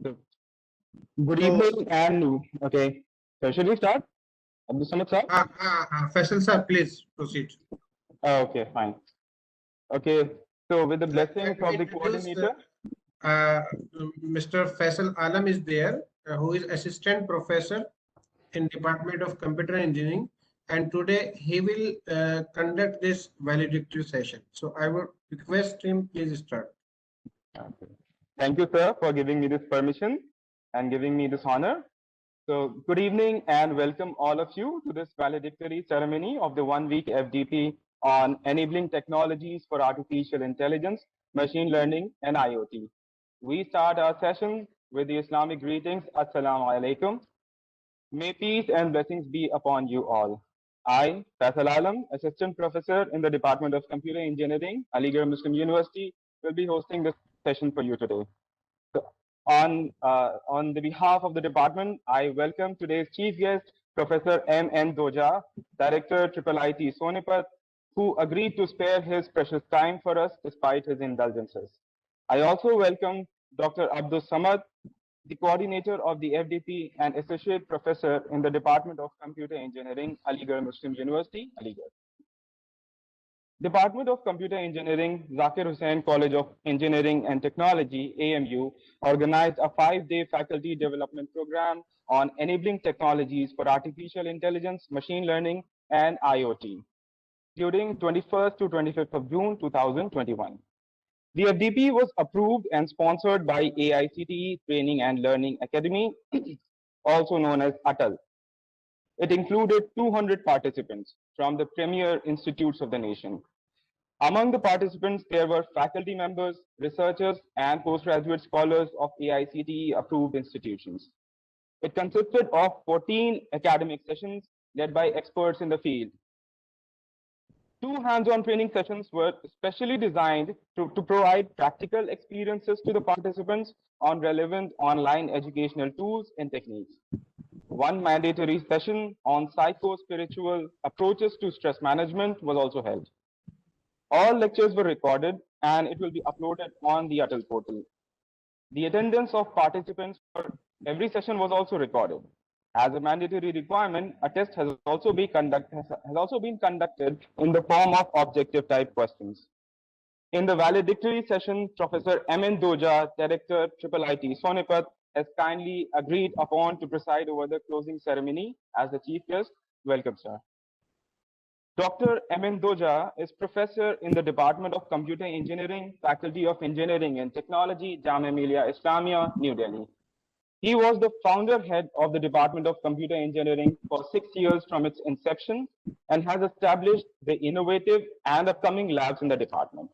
The- Good So, evening and okay. So should we start? Abdul Samad sir? Faisal sir, please proceed. Okay, fine. Okay. So with the blessings Let me of the introduce coordinator. uh, Mr. Faisal Alam is there, who is assistant professor in Department of Computer Engineering, and today he will conduct this valedictory session. So I would request him, please start. Okay. Thank you, sir, for giving me this permission and giving me this honor. So good evening and welcome all of you to this valedictory ceremony of the 1 week FDP on enabling technologies for artificial intelligence, machine learning, and IoT. We start our session with the Islamic greetings. Assalamu alaikum. May peace and blessings be upon you all. I, Faisal Alam, Assistant Professor in the Department of Computer Engineering, Aligarh Muslim University, will be hosting this session for you today. So on the behalf of the department, I welcome today's chief guest, Professor M.N. Doja, Director IIIT Sonipat, who agreed to spare his precious time for us despite his indulgences. I also welcome Dr. Abdus Samad, the coordinator of the FDP and associate professor in the Department of Computer Engineering, Aligarh Muslim University, Aligarh. Department of Computer Engineering, Zakir Hussain College of Engineering and Technology, AMU, organized a 5-day faculty development program on enabling technologies for artificial intelligence, machine learning, and IoT during 21st to 25th of June 2021. The FDP was approved and sponsored by AICTE Training and Learning Academy, also known as ATAL. It included 200 participants from the premier institutes of the nation. Among the participants, there were faculty members, researchers, and postgraduate scholars of AICTE approved institutions. It consisted of 14 academic sessions led by experts in the field. 2 hands-on training sessions were specially designed to provide practical experiences to the participants on relevant online educational tools and techniques. 1 mandatory session on psycho-spiritual approaches to stress management was also held. All lectures were recorded and it will be uploaded on the Atal portal. The attendance of participants for every session was also recorded. As a mandatory requirement, a test has also been conducted in the form of objective type questions. In the valedictory session, Professor M.N. Doja, Director IIIT Sonipat, has kindly agreed upon to preside over the closing ceremony as the chief guest. Welcome, sir. Dr. M.N. Doja is professor in the Department of Computer Engineering, Faculty of Engineering and Technology, Jamia Millia Islamia, New Delhi. He was the founder head of the Department of Computer Engineering for 6 years from its inception and has established the innovative and upcoming labs in the department.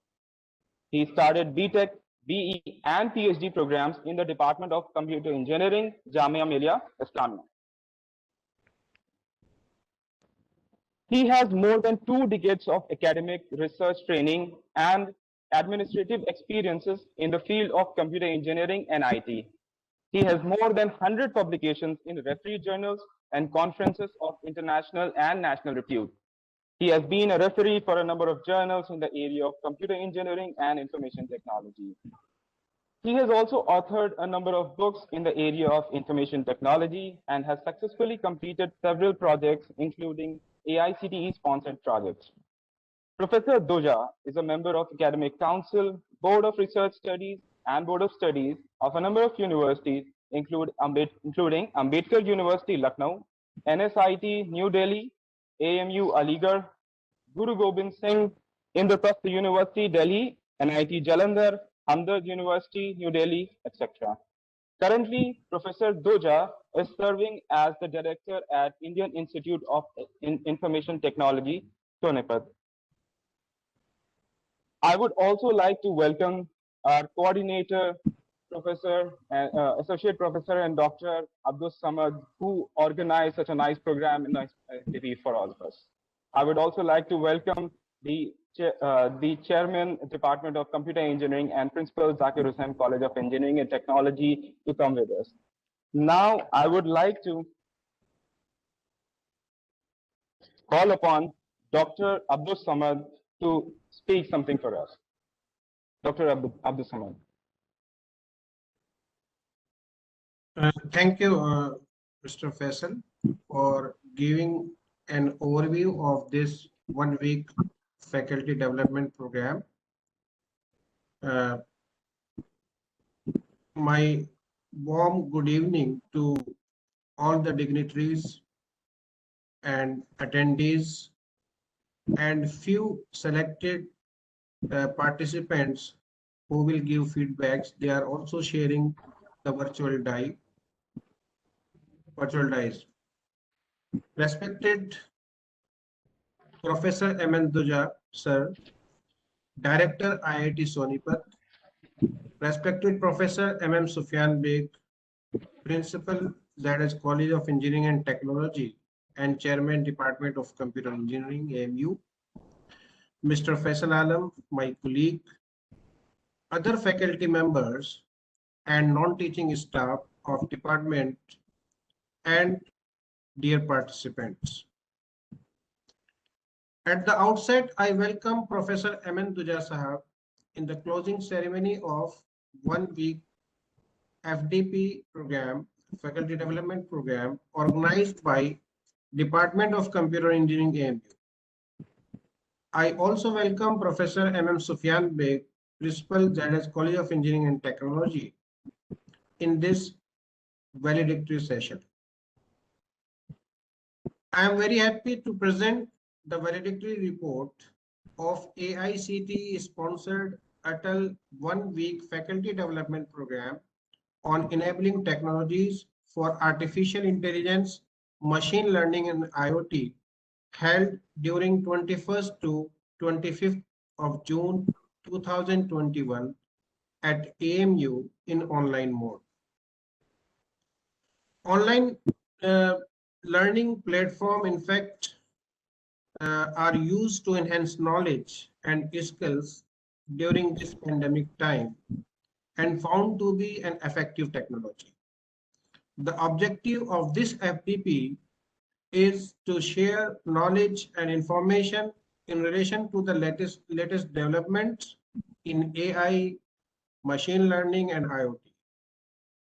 He started BTech, BE, and PhD programs in the Department of Computer Engineering, Jamia Millia Islamia. He has more than 2 decades of academic research training and administrative experiences in the field of computer engineering and IT. He has more than 100 publications in referee journals and conferences of international and national repute. He has been a referee for a number of journals in the area of computer engineering and information technology. He has also authored a number of books in the area of information technology and has successfully completed several projects, including AICTE sponsored projects. Professor Doja is a member of Academic Council, Board of Research Studies, and Board of Studies of a number of universities, including Ambedkar University, Lucknow, NSIT, New Delhi, AMU, Aligarh, Guru Gobind Singh, Indraprastha University, Delhi, NIT Jalandhar, Hamdard University, New Delhi, etc. Currently, Professor Doja is serving as the director at Indian Institute of Information Technology, Sonipat. I would also like to welcome our coordinator, Professor, Associate Professor and Dr. Abdus Samad, who organized such a nice program in ICT for all of us. I would also like to welcome the Chairman, Department of Computer Engineering and Principal, Zakir Hussain College of Engineering and Technology to come with us. Now, I would like to call upon Dr. Abdus Samad to speak something for us. Dr. Abdus Samad. Thank you, Mr. Faisal, for giving an overview of this 1 week faculty development program. Uh, my warm good evening to all the dignitaries and attendees and few selected participants who will give feedbacks. They are also sharing the virtual dice. Respected Professor M.N. Duja, sir, Director IIT Sonipat, respected Professor M.M. Sufyan Beg, Principal ZS College of Engineering and Technology and Chairman Department of Computer Engineering, AMU, Mr. Faisal Alam, my colleague, other faculty members and non-teaching staff of department and dear participants. At the outset, I welcome Professor M.N. Duja Sahab in the closing ceremony of 1 week FDP program, Faculty Development Program, organized by Department of Computer Engineering AMU. I also welcome Professor M.M. Sufyan Beg, Principal ZS College of Engineering and Technology, in this valedictory session. I am very happy to present the valedictory report of AICTE sponsored Atal 1 week faculty development program on enabling technologies for artificial intelligence, machine learning and IoT held during 21st to 25th of June 2021 at AMU in online mode. Online learning platform, in fact, are used to enhance knowledge and skills during this pandemic time and found to be an effective technology. The objective of this FDP is to share knowledge and information in relation to the latest developments in AI, machine learning, and IoT.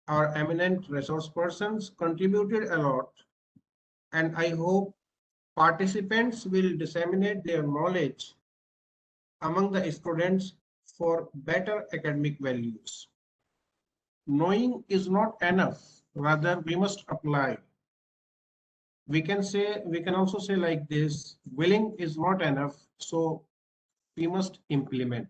Our eminent resource persons contributed a lot, and I hope participants will disseminate their knowledge among the students for better academic values. Knowing is not enough, rather we must apply. We can also say like this, willing is not enough, so we must implement.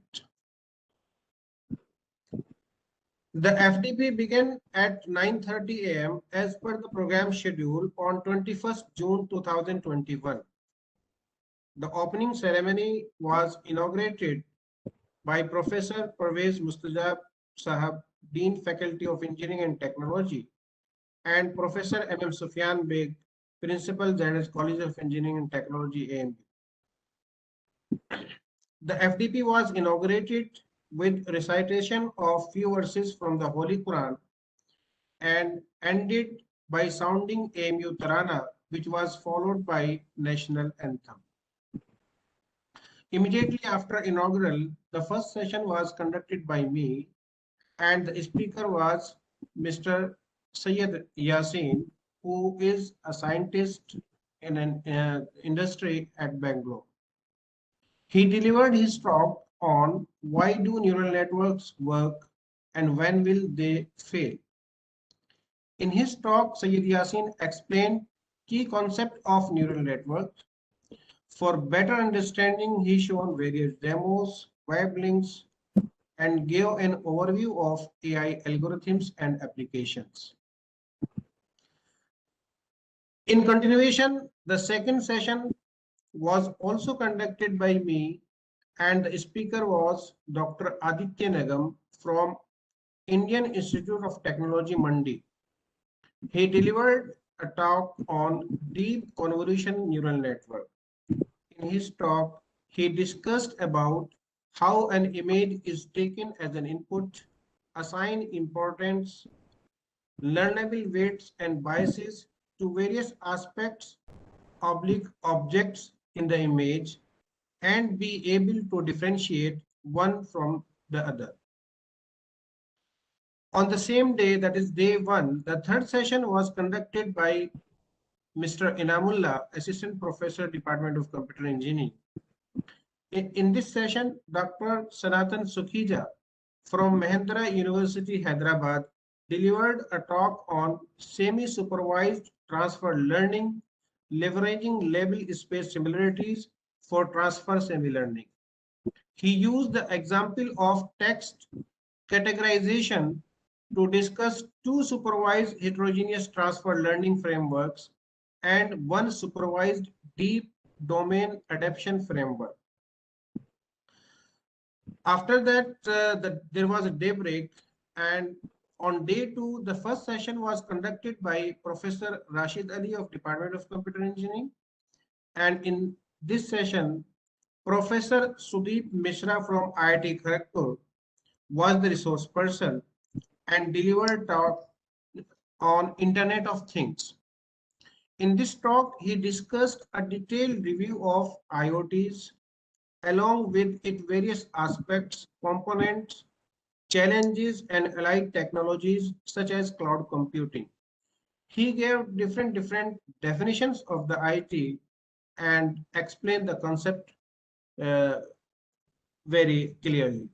The FDP began at 9:30 a.m. as per the program schedule on 21st June 2021. The opening ceremony was inaugurated by Professor Parvez Mustajab Sahab, Dean Faculty of Engineering and Technology, and Professor M.M. Sufyan Beg, Principal ZS College of Engineering and Technology, AMU. The FDP was inaugurated with recitation of few verses from the Holy Quran and ended by sounding AMU Tarana, which was followed by national anthem. Immediately after inaugural, the first session was conducted by me, and the speaker was Mr. Syed Yasin, who is a scientist in an industry at Bangalore. He delivered his talk on why do neural networks work and when will they fail. In his talk, Syed Yasin explained key concept of neural networks. For better understanding, he showed various demos, web links, and gave an overview of AI algorithms and applications. In continuation, the second session was also conducted by me, and the speaker was Dr. Aditya Nagam from Indian Institute of Technology, Mandi. He delivered a talk on deep convolution neural network. In his talk, he discussed about how an image is taken as an input, assign importance, learnable weights and biases to various aspects, objects in the image, and be able to differentiate one from the other. On the same day, that is day 1, the third session was conducted by Mr. Inamullah, Assistant Professor, Department of Computer Engineering. In this session, Dr. Sanatan Sukhija from Mahendra University, Hyderabad, delivered a talk on semi-supervised transfer learning, leveraging label space similarities for transfer semi-learning. He used the example of text categorization to discuss two supervised heterogeneous transfer learning frameworks and one supervised deep domain adaptation framework. After that, there was a day break, and on day 2, the first session was conducted by Professor Rashid Ali of Department of Computer Engineering. And in this session, Professor Sudeep Mishra from IIT Kharagpur was the resource person and delivered talk on Internet of Things. In this talk, he discussed a detailed review of IoTs along with its various aspects, components, challenges, and allied technologies such as cloud computing. He gave different definitions of the IT and explained the concept very clearly.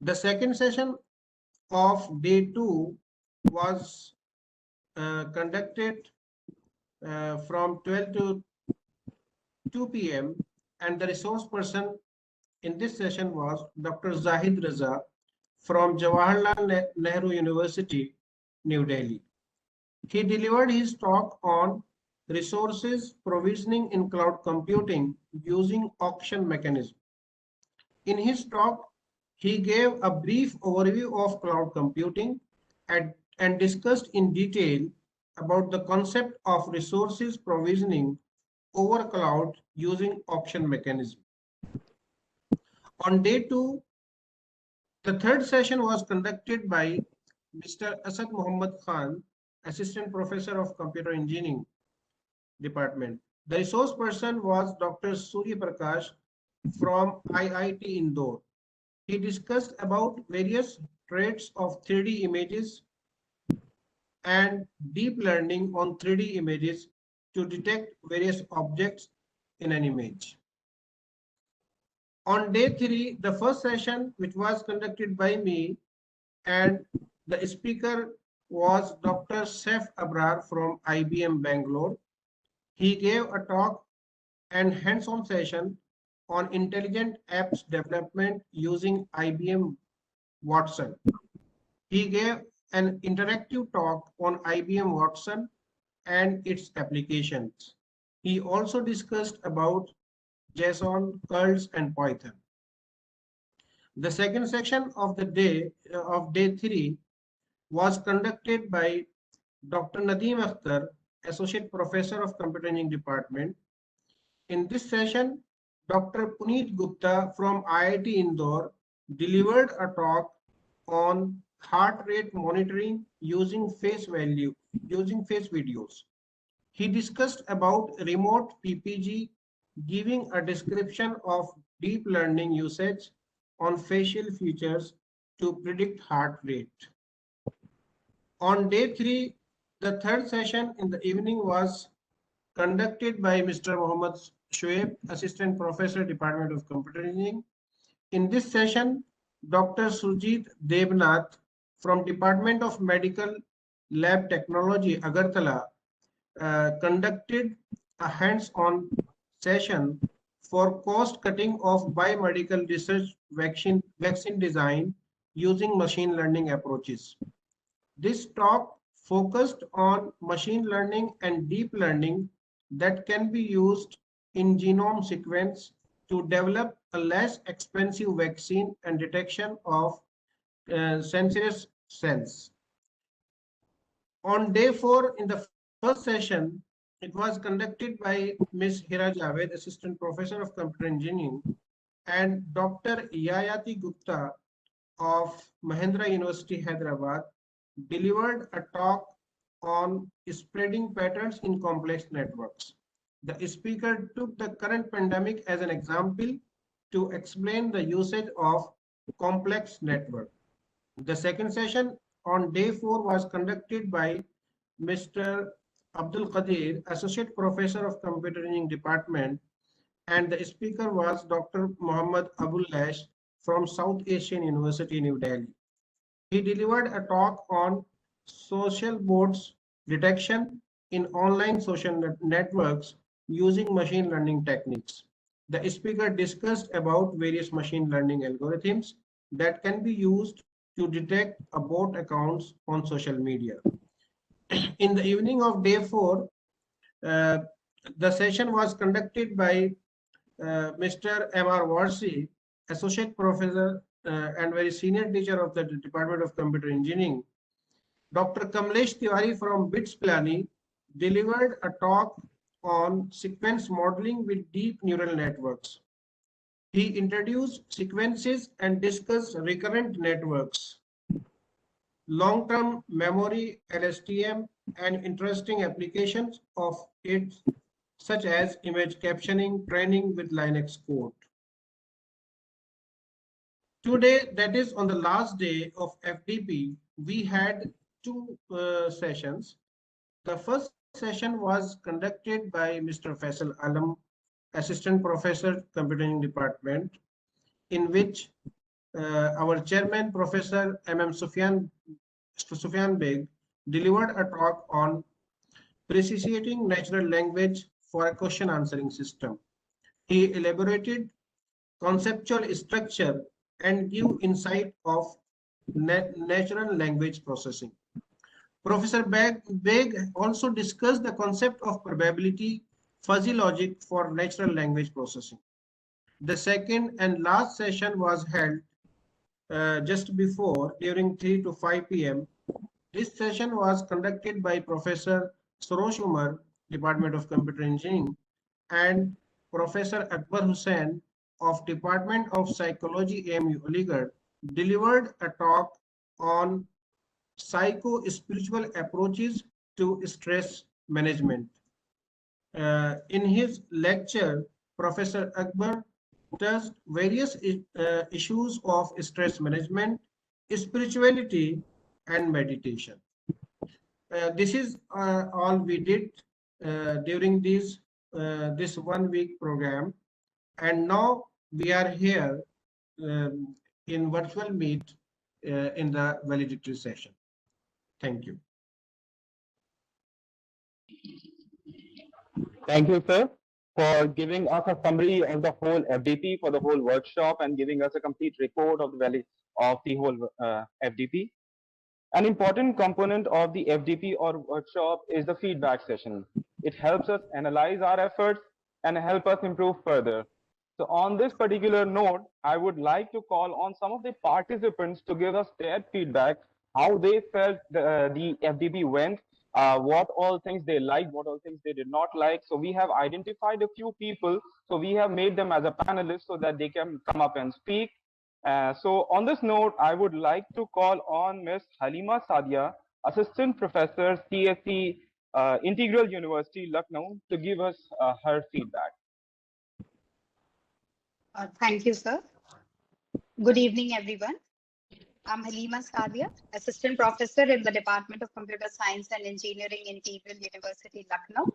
The second session of day 2 was conducted from 12 to 2 p.m. and the resource person in this session was Dr. Zahid Raza from Jawaharlal Nehru University, New Delhi. He delivered his talk on resources provisioning in cloud computing using auction mechanism. In his talk, he gave a brief overview of cloud computing and discussed in detail about the concept of resources provisioning over cloud using auction mechanism. On day 2, the third session was conducted by Mr. Asad Muhammad Khan, Assistant Professor of Computer Engineering Department. The resource person was Dr. Surya Prakash from IIT Indore. He discussed about various traits of 3D images and deep learning on 3D images to detect various objects in an image. On day 3, the first session, which was conducted by me, and the speaker was Dr. Saif Abrar from IBM Bangalore. He gave a talk and hands-on session on intelligent apps development using IBM Watson. He gave an interactive talk on IBM Watson and its applications. He also discussed about JSON, curls, and Python. The second section of the day of day 3 was conducted by Dr. Nadeem Akhtar, Associate Professor of Computer Engineering Department. In this session, Dr. Puneet Gupta from IIT Indore delivered a talk on heart rate monitoring using face videos. He discussed about remote PPG, giving a description of deep learning usage on facial features to predict heart rate. On day 3, the third session in the evening was conducted by Mr. Mohammad Shoaib, Assistant Professor, Department of Computer Engineering. In this session, Dr. Surjit Debnath from Department of Medical Lab Technology, Agartala, conducted a hands-on session for cost cutting of biomedical research vaccine design using machine learning approaches. This talk focused on machine learning and deep learning that can be used in genome sequence to develop a less expensive vaccine and detection of cancerous cells. On day 4, in the first session, it was conducted by Ms. Hira Javed, Assistant Professor of Computer Engineering, and Dr. Yayati Gupta of Mahendra University, Hyderabad, delivered a talk on spreading patterns in complex networks. The speaker took the current pandemic as an example to explain the usage of complex network. The second session on day 4 was conducted by Mr. Abdul Qadir, Associate Professor of Computer Engineering Department, and the speaker was Dr. Muhammad Abullash from South Asian University, New Delhi. He delivered a talk on social bots detection in online social networks using machine learning techniques. The speaker discussed about various machine learning algorithms that can be used to detect a bot accounts on social media. In the evening of day 4, uh, the session was conducted by Mr. M.R. Warsi, Associate Professor and very senior teacher of the Department of Computer Engineering. Dr. Kamlesh Tiwari from BITS Pilani delivered a talk on sequence modeling with deep neural networks. He introduced sequences and discussed recurrent networks, long-term memory, LSTM, and interesting applications of it, such as image captioning, training with Linux code. Today, that is on the last day of FDP, we had two sessions. The first session was conducted by Mr. Faisal Alam, Assistant Professor, Computer Engineering Department, in which our chairman, Professor M.M. Sufyan Beg, delivered a talk on precisating natural language for a question answering system. He elaborated conceptual structure and give insight of natural language processing. Professor Beg also discussed the concept of probability fuzzy logic for natural language processing. The second and last session was held just before during 3 to 5 p.m. This session was conducted by Professor Sarosh Umar, Department of Computer Engineering, and Professor Akbar Hussain of Department of Psychology, AMU Aligarh, delivered a talk on psycho-spiritual approaches to stress management. In his lecture, Professor Akbar touched various issues of stress management, spirituality, and meditation. This is all we did during this 1 week program, and now we are here in virtual meet in the valedictory session. Thank you. Thank you, sir, for giving us a summary of the whole FDP for the whole workshop and giving us a complete report of the whole FDP. An important component of the FDP or workshop is the feedback session. It helps us analyze our efforts and help us improve further. So on this particular note, I would like to call on some of the participants to give us their feedback, how they felt the FDP went, what all things they liked, what all things they did not like. So we have identified a few people. So we have made them as a panelist so that they can come up and speak. So on this note, I would like to call on Ms. Halima Sadia, Assistant Professor, CSE, Integral University, Lucknow, to give us her feedback. Thank you, sir. Good evening, everyone. I'm Halima Sadia, Assistant Professor in the Department of Computer Science and Engineering, Integral University, Lucknow.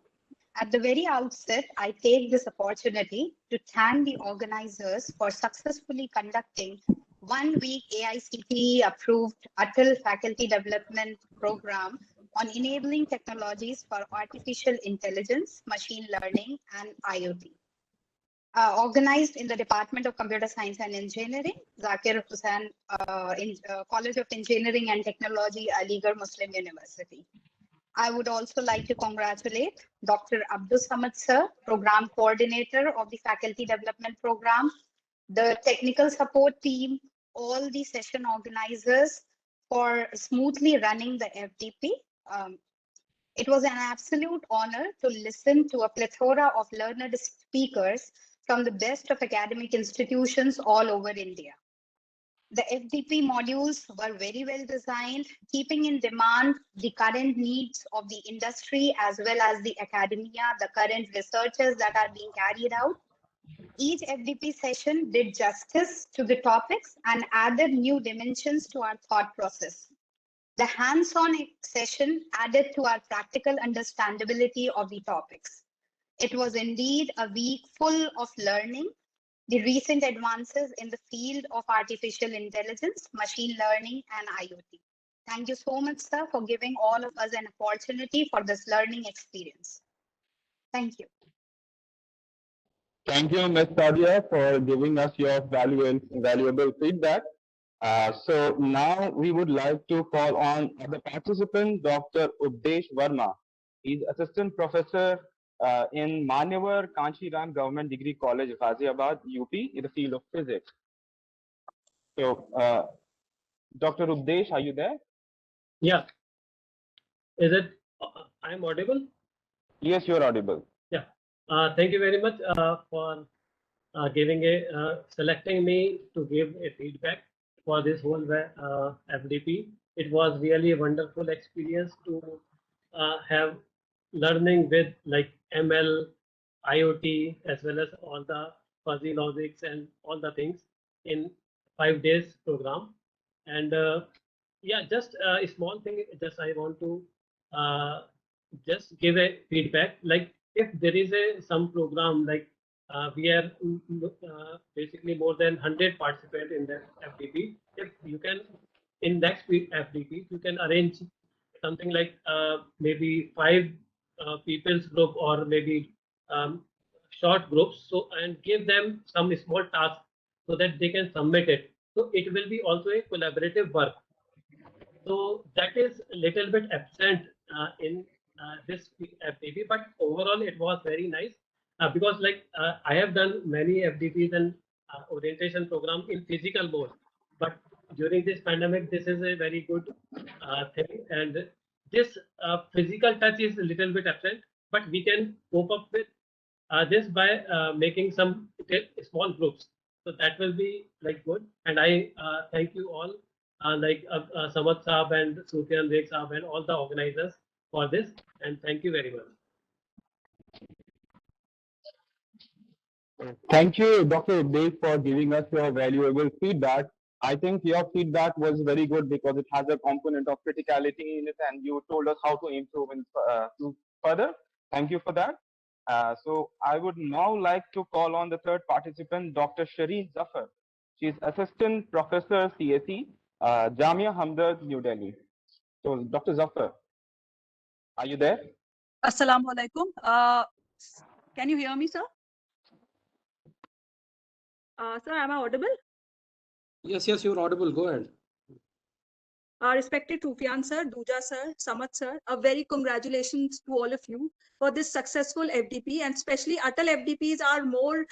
At the very outset, I take this opportunity to thank the organizers for successfully conducting 1 week AICTE approved Atal Faculty Development Program on enabling technologies for artificial intelligence, machine learning, and IoT. Organized in the Department of Computer Science and Engineering, Zakir Hussain College of Engineering and Technology, Aligarh Muslim University. I would also like to congratulate Dr. Abdul Samad Sir, Program Coordinator of the Faculty Development Program, the technical support team, all the session organizers for smoothly running the FDP. It was an absolute honor to listen to a plethora of learned speakers from the best of academic institutions all over India. The FDP modules were very well designed, keeping in demand the current needs of the industry as well as the academia, the current researches that are being carried out. Each FDP session did justice to the topics and added new dimensions to our thought process. The hands-on session added to our practical understandability of the topics. It was indeed a week full of learning, the recent advances in the field of artificial intelligence, machine learning, and IoT. Thank you so much, sir, for giving all of us an opportunity for this learning experience. Thank you. Thank you, Ms. Sadia, for giving us your valuable feedback. So now we would like to call on the participant, Dr. Updesh Verma. He's assistant professor in Manyavar Kanchiram Government Degree College, Ghaziabad, UP, in the field of physics. So, Dr. Updesh, are you there? Yeah. Is it? I'm audible? Yes, you're audible. Yeah. Thank you very much for selecting me to give a feedback for this whole FDP. It was really a wonderful experience to have learning with like ML, IoT, as well as all the fuzzy logics and all the things in 5 days program. And yeah, just a small thing. Just I want to just give a feedback. Like if there is some program like we are basically more than 100 participants in the FDP. If you can, in next FDP, you can arrange something like maybe 5 people's group or maybe short groups. So and give them some small task so that they can submit it. So it will be also a collaborative work. So that is a little bit absent in this FDP, but overall it was very nice because like I have done many FDPs and orientation program in physical mode, but during this pandemic, this is a very good thing, and this physical touch is a little bit absent, but we can cope up with this by making some small groups. So that will be like good, and I thank you all like Samad Saab and Sufyan Beg Saab and all the organizers for this, and thank you very much. Thank you, Dr. Updesh, for giving us your valuable feedback. I think your feedback was very good because it has a component of criticality in it, and you told us how to improve further. Thank you for that. So I would now like to call on the third participant, Dr. Shireen Zafar. She's Assistant Professor CSE, Jamia Hamdard, New Delhi. So, Dr. Zafar, are you there? Assalamu alaikum. Can you hear me, sir? Sir, am I audible? Yes, you're audible. Go ahead. Respected Sufyan sir, Dooja sir, Samad sir, a very congratulations to all of you for this successful FDP, and especially Atal FDPs are more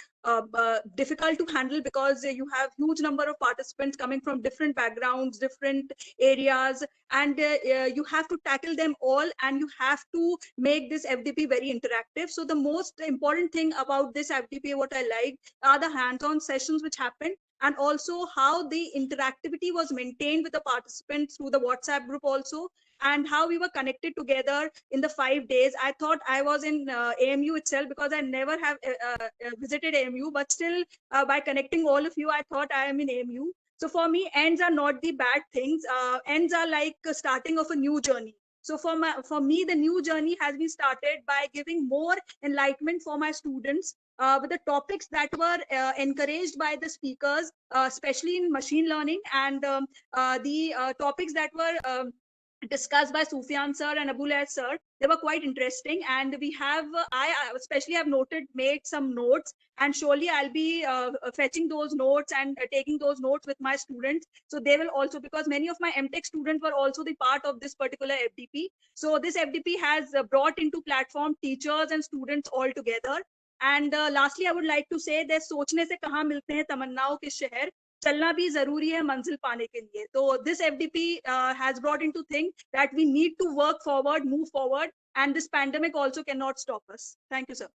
difficult to handle because you have huge number of participants coming from different backgrounds, different areas, and you have to tackle them all, and you have to make this FDP very interactive. So the most important thing about this FDP, what I like, are the hands-on sessions which happen, and also how the interactivity was maintained with the participants through the WhatsApp group also, and how we were connected together in the 5 days. I thought I was in AMU itself because I never have visited AMU, but still by connecting all of you, I thought I am in AMU. So for me, ends are not the bad things. Ends are like a starting of a new journey. So for me, the new journey has been started by giving more enlightenment for my students with the topics that were encouraged by the speakers, especially in machine learning, and the topics that were discussed by Sufyan sir and Abul As sir. They were quite interesting, and we have I especially have made some notes, and surely I'll be fetching those notes and taking those notes with my students. So they will also, because many of my MTech students were also the part of this particular FDP. So this FDP has brought into platform teachers and students all together. And lastly, I would like to say that सोचने से कहाँ मिलते हैं तमन्नाओं के शहर, चलना भी जरूरी है मंजिल पाने के लिए. So this FDP has brought into thing that we need to work forward, move forward, and this pandemic also cannot stop us. Thank you, sir.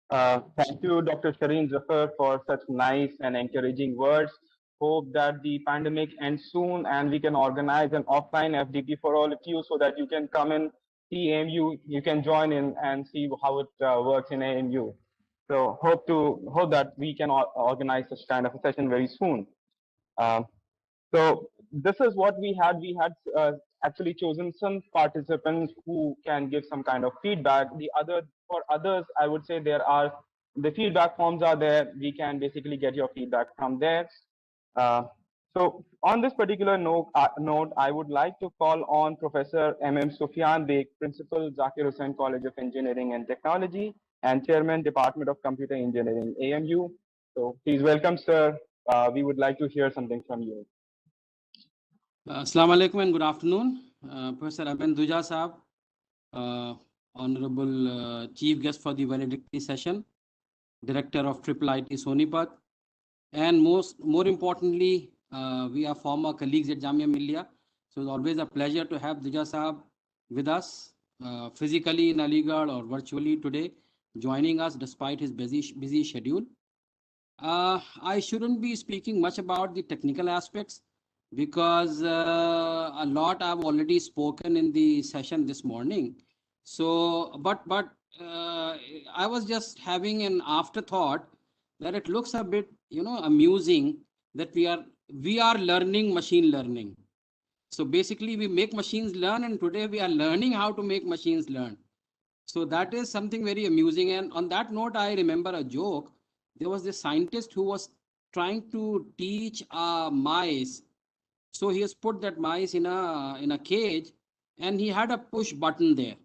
Thank you, Dr. Shireen Zafar, for such nice and encouraging words. Hope that the pandemic ends soon and we can organize an offline FDP for all of you so that you can come and see AMU, you can join in and see how it works in AMU. So hope that we can organize such kind of a session very soon. So this is what we had. We had actually chosen some participants who can give some kind of feedback. For others, I would say the feedback forms are there. We can basically get your feedback from there. So on this particular note, I would like to call on Professor M.M. Sufyan Beg, Principal, Zakir Hussain College of Engineering and Technology, and Chairman, Department of Computer Engineering, AMU. So please welcome, sir. We would like to hear something from you. Assalamu alaikum and good afternoon. Professor Aben Duja Saab, Honorable Chief Guest for the valedictory session, Director of Triple IT Sonipat, and more importantly, we are former colleagues at Jamia Millia. So it's always a pleasure to have Duja Saab with us, physically in Aligarh or virtually today, joining us despite his busy schedule. I shouldn't be speaking much about the technical aspects, because a lot I've already spoken in the session this morning. So, but I was just having an afterthought that it looks a bit, amusing that we are learning machine learning. So basically we make machines learn, and today we are learning how to make machines learn. So that is something very amusing. And on that note, I remember a joke. There was this scientist who was trying to teach mice. So he has put that mice in a cage, and he had a push button there.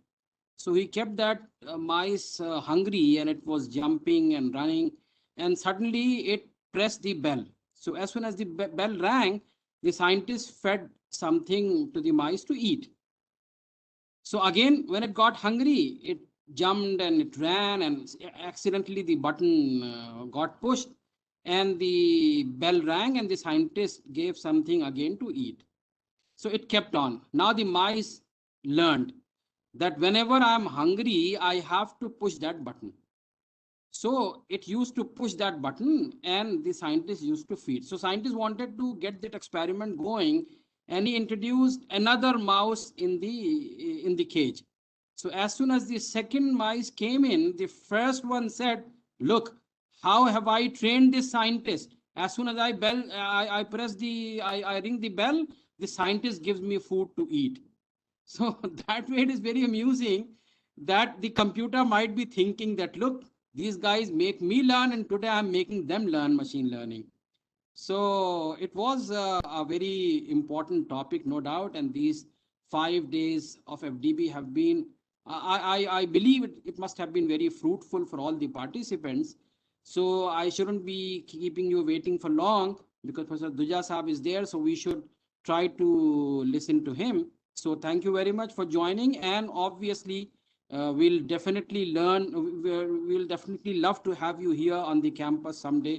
So he kept that mice hungry, and it was jumping and running, and suddenly it pressed the bell. So as soon as the bell rang, the scientist fed something to the mice to eat. So again, when it got hungry, it jumped and it ran, and accidentally the button got pushed, and the bell rang, and the scientist gave something again to eat. So it kept on. Now the mice learned that whenever I'm hungry, I have to push that button. So it used to push that button, and the scientist used to feed. So scientists wanted to get that experiment going, and he introduced another mouse in the cage. So as soon as the second mice came in, the first one said, "Look, how have I trained this scientist? As soon as I ring the bell, the scientist gives me food to eat." So that way it is very amusing that the computer might be thinking that, look, these guys make me learn, and today I'm making them learn machine learning. So it was a very important topic, no doubt. And these 5 days of FDP have been, I believe it must have been very fruitful for all the participants. So I shouldn't be keeping you waiting for long, because Professor Duja Saab is there. So we should try to listen to him. So thank you very much for joining. And obviously, we'll definitely we'll definitely love to have you here on the campus someday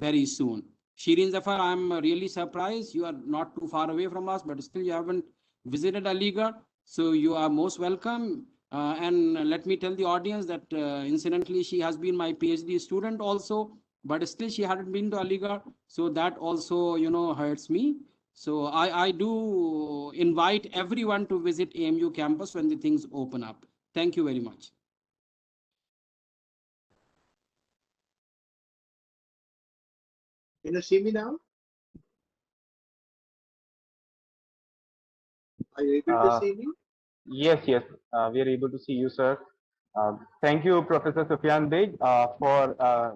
very soon. Shireen Zafar, I'm really surprised. You are not too far away from us, but still you haven't visited Aligarh. So you are most welcome. And let me tell the audience that incidentally, she has been my PhD student also, but still she hadn't been to Aligarh. So that also, hurts me. So I do invite everyone to visit AMU campus when the things open up. Thank you very much. Can you see me now? Are you able to see me? Yes, we are able to see you, sir. Thank you, Professor Sufyan Beg, for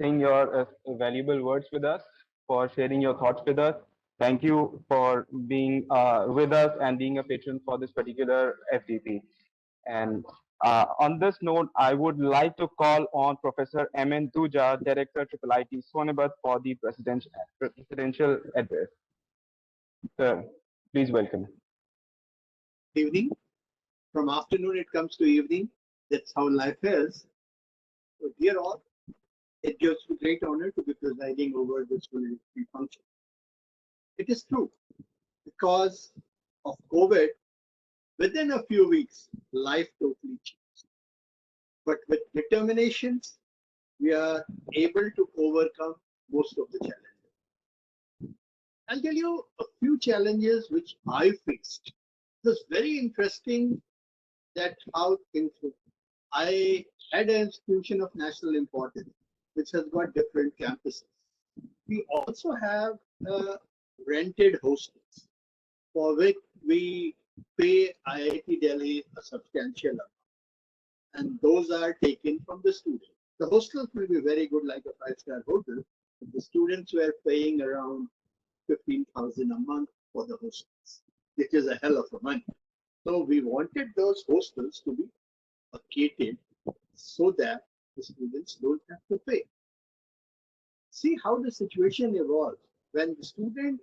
saying your valuable words with us, for sharing your thoughts with us. Thank you for being with us and being a patron for this particular FDP. And on this note, I would like to call on Professor M.N. Duja, Director, Triple IT Sonipat, for the presidential address. Sir, please welcome. Evening. From afternoon, it comes to evening. That's how life is. So, dear all, it gives me great honor to be presiding over this valedictory function. It is true, because of COVID, within a few weeks, life totally changed. But with determination, we are able to overcome most of the challenges. I'll tell you a few challenges which I faced. It was very interesting That's how things work. I had an institution of national importance, which has got different campuses. We also have rented hostels for which we pay IIT Delhi a substantial amount, and those are taken from the students. The hostels will be very good, like a five-star hotel. But the students were paying around 15,000 a month for the hostels, which is a hell of a money. So we wanted those hostels to be vacated so that the students don't have to pay. See how the situation evolved. When the student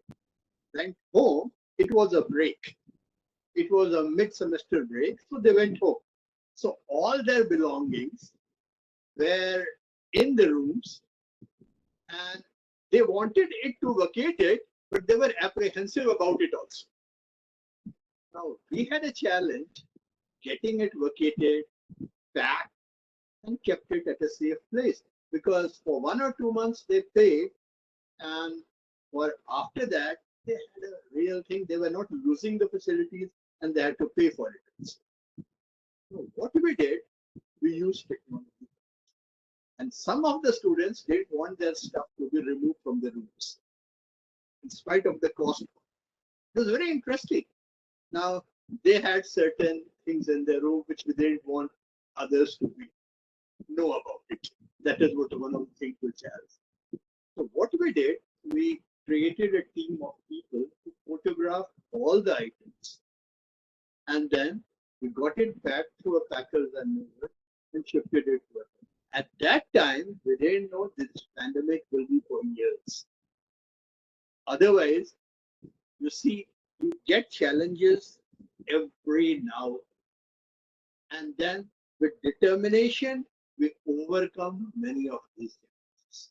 went home, it was a break. It was a mid-semester break, so they went home. So all their belongings were in the rooms, and they wanted it to vacate it, but they were apprehensive about it also. Now we had a challenge getting it vacated, packed, and kept it at a safe place, because for 1 or 2 months they paid, and for after that they had a real thing. They were not using the facilities and they had to pay for it. So what we did, we used technology, and some of the students didn't want their stuff to be removed from the rooms in spite of the cost. It was very interesting. Now they had certain things in their room which we didn't want others to know about it. That is what one of the things which has. So what we did, we created a team of people to photograph all the items, and then we got it back through a packers and movers and shifted it to us. At that time, we didn't know this pandemic will be for years. Otherwise, you see, you get challenges every now, and then with determination, we overcome many of these challenges.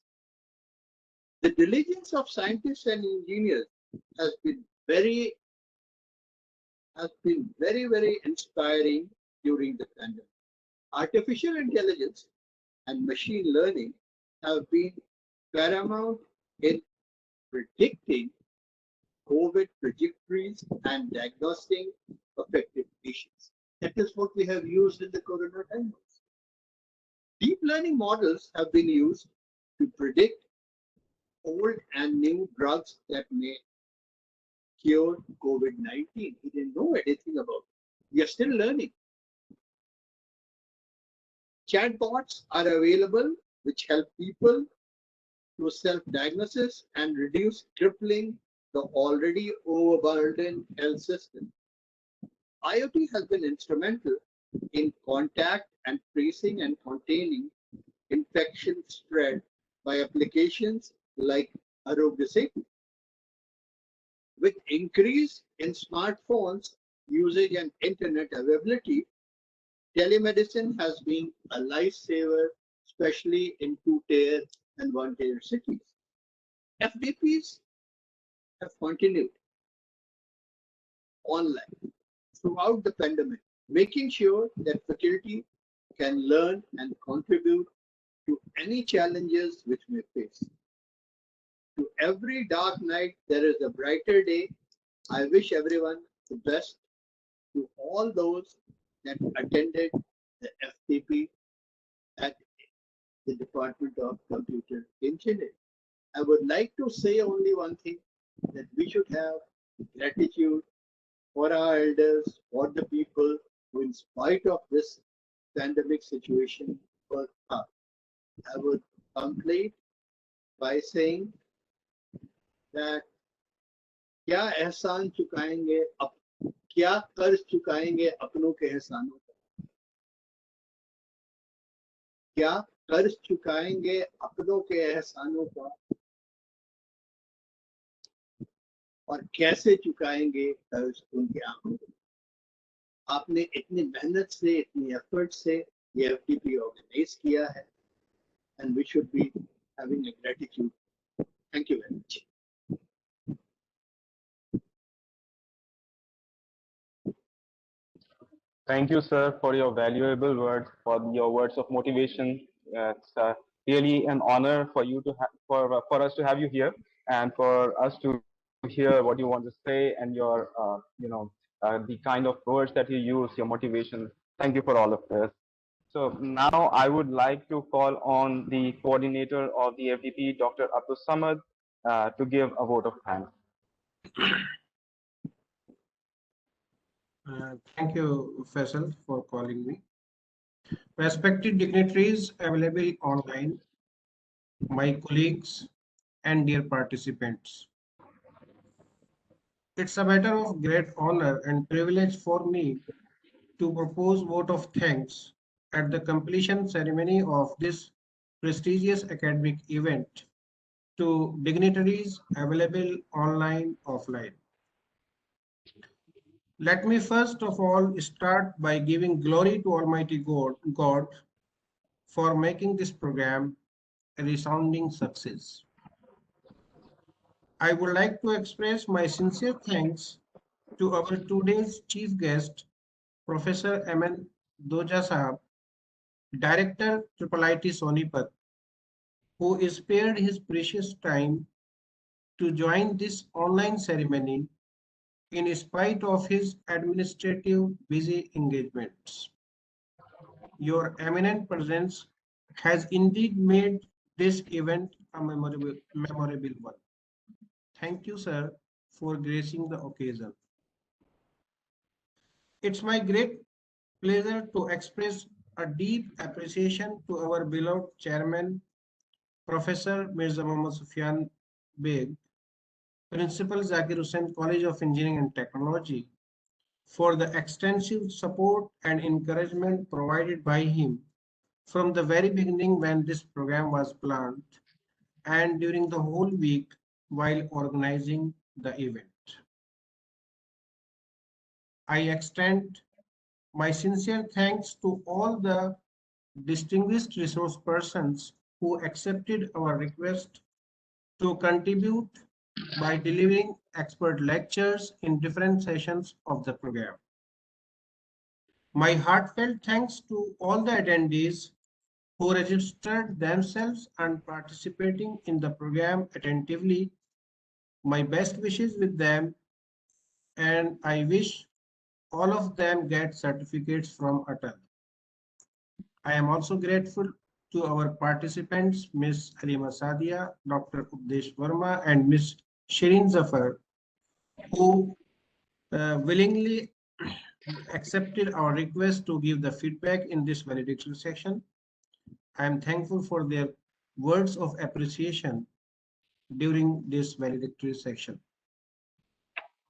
The diligence of scientists and engineers has been very, very inspiring during the pandemic. Artificial intelligence and machine learning have been paramount in predicting COVID trajectories and diagnosing affected patients. That is what we have used in the corona times. Deep learning models have been used to predict old and new drugs that may cure COVID-19. We didn't know anything about it. We are still learning. Chatbots are available which help people to self-diagnosis and reduce crippling the already overburdened health system. IoT has been instrumental in contact and tracing and containing infection spread by applications like Arogya Setu. With increase in smartphones usage and internet availability, telemedicine has been a lifesaver, especially in 2-tier and 1-tier cities. FDPs have continued online throughout the pandemic, making sure that faculty can learn and contribute to any challenges which may face. To every dark night, there is a brighter day. I wish everyone the best. To all those that attended the FTP at the Department of Computer Engineering, I would like to say only one thing, that we should have gratitude for our elders, for the people who, in spite of this pandemic situation, worked hard. I would complete by saying that क्या एहसान चुकाएंगे क्या कर्ज चुकाएंगे अपनों के एहसानों का, क्या कर्ज चुकाएंगे अपनों के एहसानों का, और कैसे चुकाएंगे कर्ज उनके आंखों का। आपने इतनी मेहनत से, इतनी एफर्ट से ये एफटीपी ऑर्गेनाइज किया है, and we should be having a gratitude. Thank you very much. Thank you, sir, for your valuable words, for your words of motivation. It's really an honor for you to for us to have you here, and for us to hear what you want to say and your the kind of words that you use, your motivation. Thank you for all of this. So now I would like to call on the coordinator of the FDP, Dr. Abdul Samad, to give a vote of thanks. Thank you, Faisal, for calling me. Respected dignitaries available online, my colleagues, and dear participants. It's a matter of great honor and privilege for me to propose vote of thanks at the completion ceremony of this prestigious academic event to dignitaries available online, offline. Let me first of all start by giving glory to Almighty God for making this program a resounding success. I would like to express my sincere thanks to our today's chief guest, Professor M.N. Doja Sahab, Director IIIT Sonipat, who spared his precious time to join this online ceremony in spite of his administrative busy engagements. Your eminent presence has indeed made this event a memorable one. Thank you, sir, for gracing the occasion. It's my great pleasure to express a deep appreciation to our beloved chairman, Professor Mirza Muhammad Sufyan Beg, Principal Zakir Hussain College of Engineering and Technology, for the extensive support and encouragement provided by him from the very beginning when this program was planned and during the whole week while organizing the event. I extend my sincere thanks to all the distinguished resource persons who accepted our request to contribute by delivering expert lectures in different sessions of the program. My heartfelt thanks to all the attendees who registered themselves and participating in the program attentively. My best wishes with them, and I wish all of them get certificates from Atal. I am also grateful to our participants, Ms. Halima Sadia, Dr. Updesh Verma, and Ms. Shirin Zafar, who willingly accepted our request to give the feedback in this valedictory session. I am thankful for their words of appreciation during this valedictory section.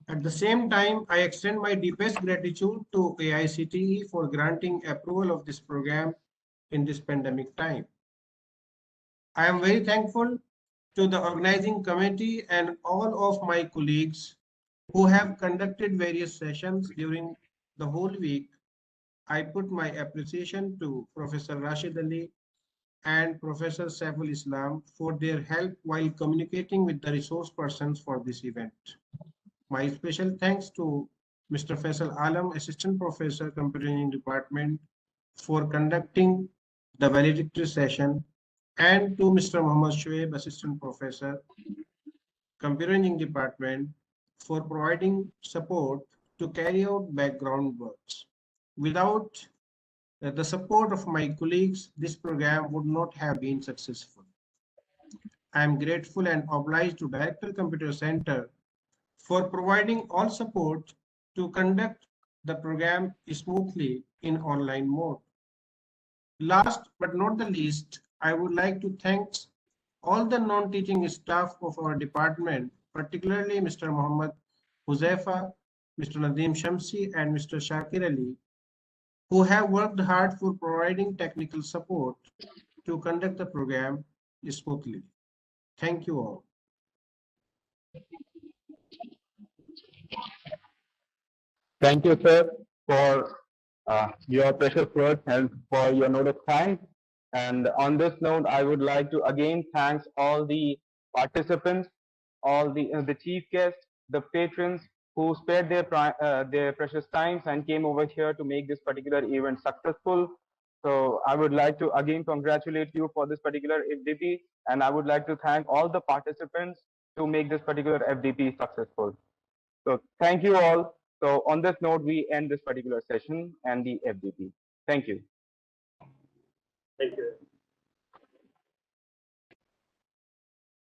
At the same time, I extend my deepest gratitude to AICTE for granting approval of this program in this pandemic time. I am very thankful to the organizing committee and all of my colleagues who have conducted various sessions during the whole week. I put my appreciation to Professor Rashid Ali and Professor Saiful Islam for their help while communicating with the resource persons for this event. My special thanks to Mr. Faisal Alam, Assistant Professor, Computer Engineering Department, for conducting the valedictory session, and to Mr. Muhammad Shoaib, Assistant Professor, Computer Engineering Department, for providing support to carry out background works. Without the support of my colleagues, this program would not have been successful. I am grateful and obliged to Director Computer Center for providing all support to conduct the program smoothly in online mode. Last but not the least, I would like to thank all the non-teaching staff of our department, particularly Mr. Muhammad Huzaifa, Mr. Nadeem Shamsi, and Mr. Shakir Ali, who have worked hard for providing technical support to conduct the program smoothly. Thank you all. Thank you, sir, for your precious words and for your note of thanks. And on this note, I would like to again thank all the participants, all the chief guests, the patrons who spared their precious times and came over here to make this particular event successful. So I would like to again congratulate you for this particular FDP, and I would like to thank all the participants to make this particular FDP successful. So thank you all. So on this note, we end this particular session and the FDP. Thank you. Thank you.